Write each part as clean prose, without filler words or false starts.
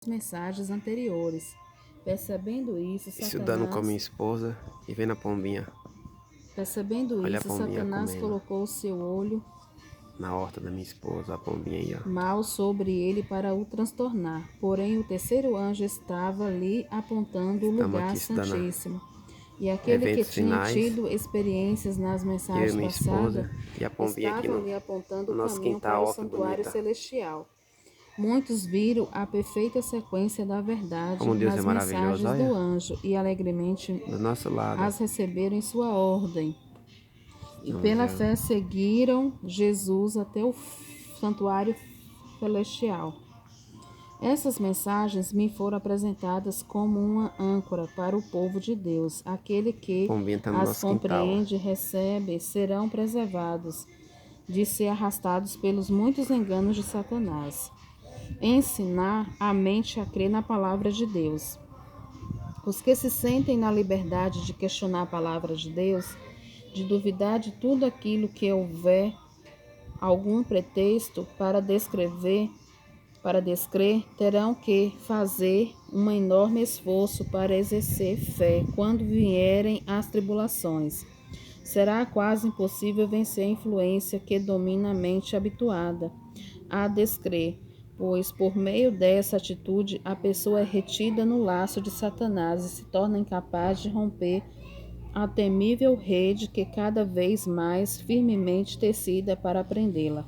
mensagens anteriores. Percebendo isso, Estudando com a minha esposa e vendo a pombinha. Olha a pombinha Satanás comendo colocou o seu olho na horta da minha esposa, a pombinha aí, ó. mal sobre ele para o transtornar. Porém, o terceiro anjo estava ali apontando o Estamos lugar aqui estudando santíssimo. E aquele que eventos tinha finais. tido experiências nas Eu e mensagens minha passadas esposa e a pombinha aqui estava no ali apontando o nosso caminho quintal, para o horta santuário bonita. celestial. Muitos viram a perfeita sequência da verdade Como Deus é nas maravilhoso, mensagens do olha. anjo e alegremente Do nosso lado. as receberam em sua ordem. E Vamos pela ver. fé seguiram Jesus até o santuário celestial. Essas mensagens me foram apresentadas como uma âncora para o povo de Deus. Aquele que Pombinha tá no as nosso quintal, ó. compreende e recebe serão preservados de ser arrastados pelos muitos enganos de Satanás. Ensinar a mente a crer na palavra de Deus. Os que se sentem na liberdade de questionar a palavra de Deus, de duvidar de tudo aquilo que houver algum pretexto para descrer, terão que fazer um enorme esforço para exercer fé quando vierem as tribulações. Será quase impossível vencer a influência que domina a mente habituada a descrer, pois por meio dessa atitude a pessoa é retida no laço de Satanás e se torna incapaz de romper a temível rede que cada vez mais firmemente tecida para prendê-la.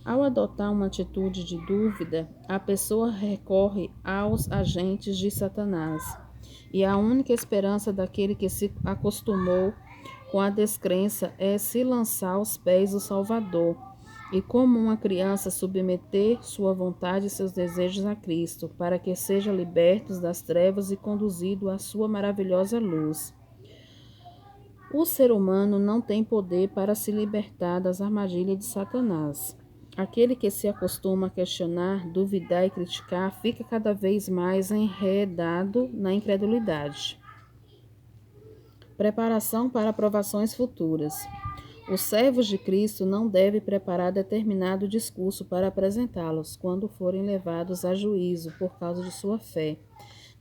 Ao adotar uma atitude de dúvida, a pessoa recorre aos agentes de Satanás, e a única esperança daquele que se acostumou com a descrença é se lançar aos pés do Salvador, e como uma criança submeter sua vontade e seus desejos a Cristo, para que seja liberto das trevas e conduzido à sua maravilhosa luz. O ser humano não tem poder para se libertar das armadilhas de Satanás. Aquele que se acostuma a questionar, duvidar e criticar fica cada vez mais enredado na incredulidade. Preparação para provações futuras. Os servos de Cristo não devem preparar determinado discurso para apresentá-los quando forem levados a juízo por causa de sua fé.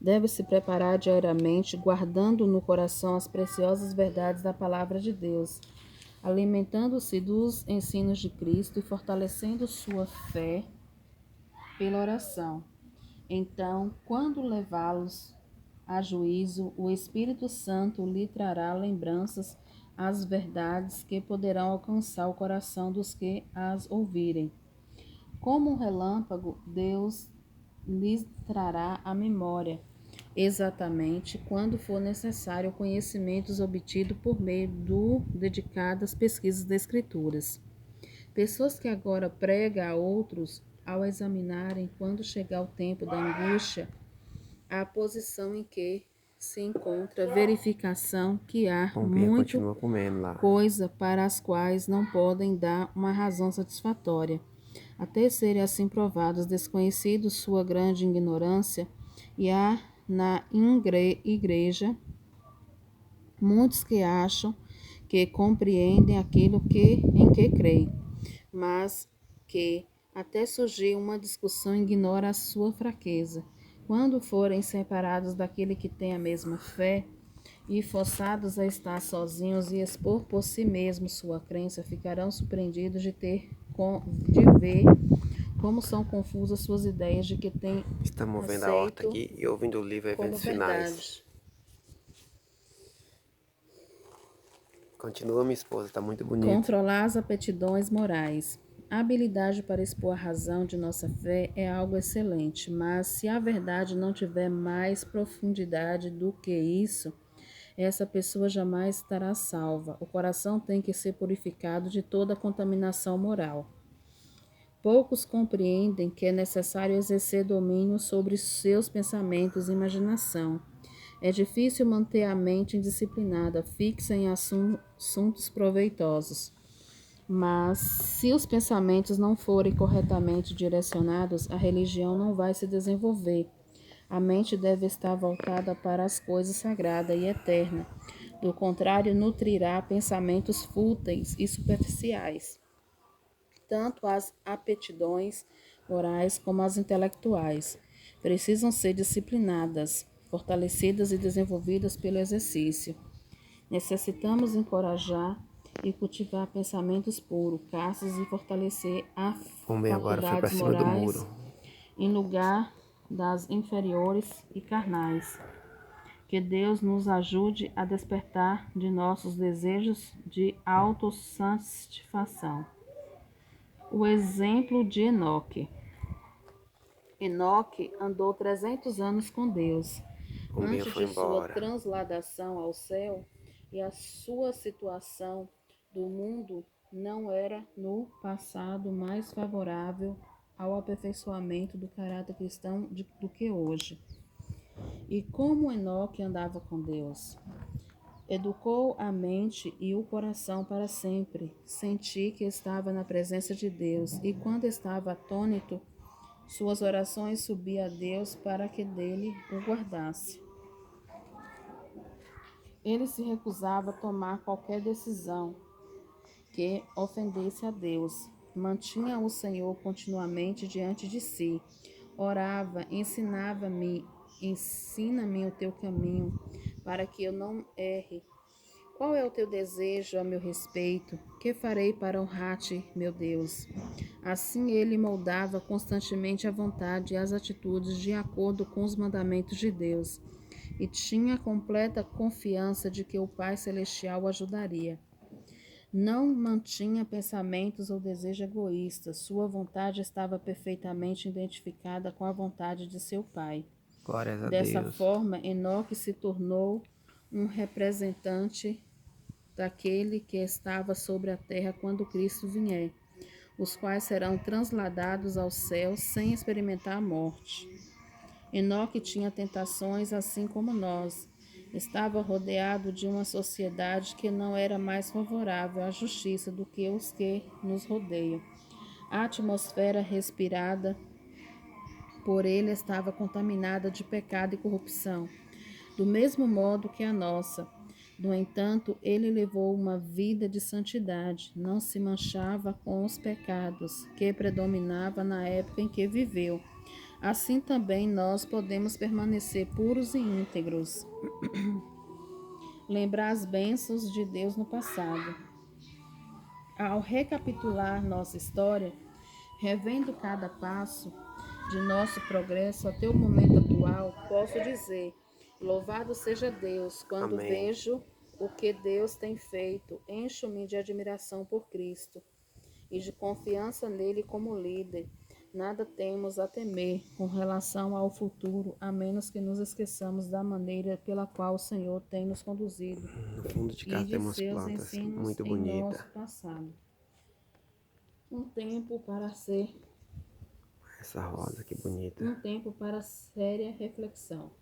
Deve-se preparar diariamente, guardando no coração as preciosas verdades da palavra de Deus, alimentando-se dos ensinos de Cristo e fortalecendo sua fé pela oração. Então, quando levá-los a juízo, o Espírito Santo lhe trará lembranças as verdades que poderão alcançar o coração dos que as ouvirem. Como um relâmpago, Deus lhes trará à memória, exatamente quando for necessário, conhecimentos obtidos por meio do dedicadas pesquisas das Escrituras. Pessoas que agora pregam a outros, ao examinarem, quando chegar o tempo da angústia, a posição em que se encontra, verificação que há Pombinha muita continua comendo lá. coisa para as quais não podem dar uma razão satisfatória. Até serem assim provados, desconhecidos sua grande ignorância, e há na igreja muitos que acham que compreendem aquilo em que creem, mas que, até surgir uma discussão, ignora a sua fraqueza. Quando forem separados daquele que tem a mesma fé e forçados a estar sozinhos e expor por si mesmos sua crença, ficarão surpreendidos de ver como são confusas suas ideias de que têm Estamos vendo a horta aceito aqui e ouvindo o livro como Eventos Finais. verdade. Continua minha esposa, tá muito bonito. Controlar as aptidões morais. A habilidade para expor a razão de nossa fé é algo excelente, mas se a verdade não tiver mais profundidade do que isso, essa pessoa jamais estará salva. O coração tem que ser purificado de toda contaminação moral. Poucos compreendem que é necessário exercer domínio sobre seus pensamentos e imaginação. É difícil manter a mente indisciplinada, fixa em assuntos proveitosos. Mas, se os pensamentos não forem corretamente direcionados, a religião não vai se desenvolver. A mente deve estar voltada para as coisas sagradas e eternas. Do contrário, nutrirá pensamentos fúteis e superficiais, tanto as aptidões morais como as intelectuais. precisam ser disciplinadas, fortalecidas e desenvolvidas pelo exercício. Necessitamos encorajar e cultivar pensamentos puros, castos e fortalecer as Pombinha agora foi pra faculdades cima do morais muro. em lugar das inferiores e carnais. Que Deus nos ajude a despertar de nossos desejos de autossatisfação. O exemplo de Enoque. Enoque andou 300 anos com Deus. Pombinha Antes foi de sua embora. transladação ao céu, e a sua situação do mundo não era no passado mais favorável ao aperfeiçoamento do caráter cristão do que hoje. E como Enoque andava com Deus? Educou a mente e o coração para sempre. Senti que estava na presença de Deus, e quando estava atônito, suas orações subiam a Deus para que dele o guardasse. Ele se recusava a tomar qualquer decisão que ofendesse a Deus. Mantinha o Senhor continuamente diante de si. Orava, ensina-me o teu caminho, para que eu não erre. Qual é o teu desejo a meu respeito? Que farei para honrar-te, meu Deus? Assim ele moldava constantemente a vontade e as atitudes de acordo com os mandamentos de Deus, e tinha completa confiança de que o Pai Celestial o ajudaria. Não mantinha pensamentos ou desejos egoístas. Sua vontade estava perfeitamente identificada com a vontade de seu Pai. Glórias a Dessa Deus. forma, Enoque se tornou um representante daquele que estava sobre a terra quando Cristo vier, os quais serão transladados ao céu sem experimentar a morte. Enoque tinha tentações assim como nós. Estava rodeado de uma sociedade que não era mais favorável à justiça do que os que nos rodeiam. A atmosfera respirada por ele estava contaminada de pecado e corrupção, do mesmo modo que a nossa. No entanto, ele levou uma vida de santidade, não se manchava com os pecados que predominavam na época em que viveu. Assim também nós podemos permanecer puros e íntegros. Lembrar as bênçãos de Deus no passado. Ao recapitular nossa história, revendo cada passo de nosso progresso até o momento atual, posso dizer: louvado seja Deus. Quando Amém. vejo o que Deus tem feito, encho-me de admiração por Cristo e de confiança nele como líder. Nada temos a temer com relação ao futuro, a menos que nos esqueçamos da maneira pela qual o Senhor tem nos conduzido No fundo de e casa tem de umas seus plantas ensinos muito em nosso bonitas. passado. Um tempo para ser Essa rosa que bonita. um tempo para séria reflexão.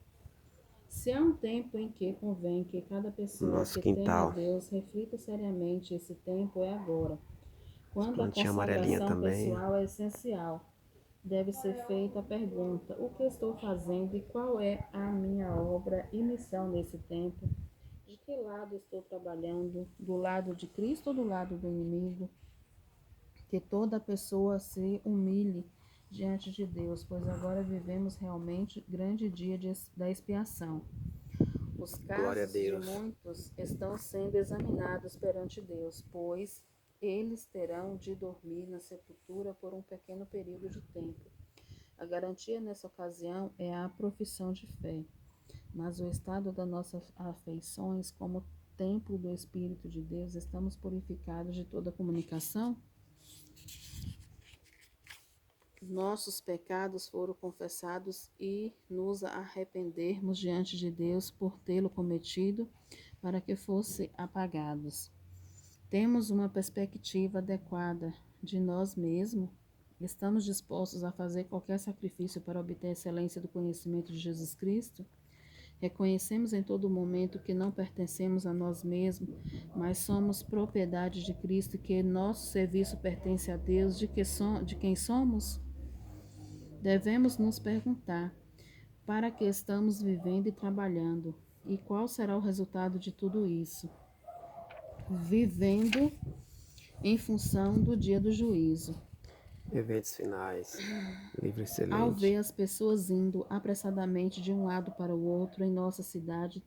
Se há um tempo em que convém que cada pessoa Nosso que teme a quintal. Deus reflita seriamente, esse tempo é agora, As quando a plantinhas amarelinhas consagração também. pessoal é essencial. Deve ser feita a pergunta: o que estou fazendo e qual é a minha obra e missão nesse tempo? De que lado estou trabalhando? Do lado de Cristo ou do lado do inimigo? Que toda pessoa se humilhe diante de Deus, pois agora vivemos realmente grande dia da expiação. Os Glória a casos de Deus. muitos estão sendo examinados perante Deus, pois eles terão de dormir na sepultura por um pequeno período de tempo. A garantia nessa ocasião é a profissão de fé, mas o estado das nossas afeições como templo do Espírito de Deus, estamos purificados de toda comunicação? Nossos pecados foram confessados e nos arrependermos diante de Deus por tê-lo cometido para que fossem apagados. Temos uma perspectiva adequada de nós mesmos? Estamos dispostos a fazer qualquer sacrifício para obter a excelência do conhecimento de Jesus Cristo? Reconhecemos em todo momento que não pertencemos a nós mesmos, mas somos propriedade de Cristo e que nosso serviço pertence a Deus. De quem somos? Devemos nos perguntar: para que estamos vivendo e trabalhando? E qual será o resultado de tudo isso? Vivendo em função do dia do juízo. Eventos finais. Livro Ao excelente. ver as pessoas indo apressadamente de um lado para o outro em nossa cidade,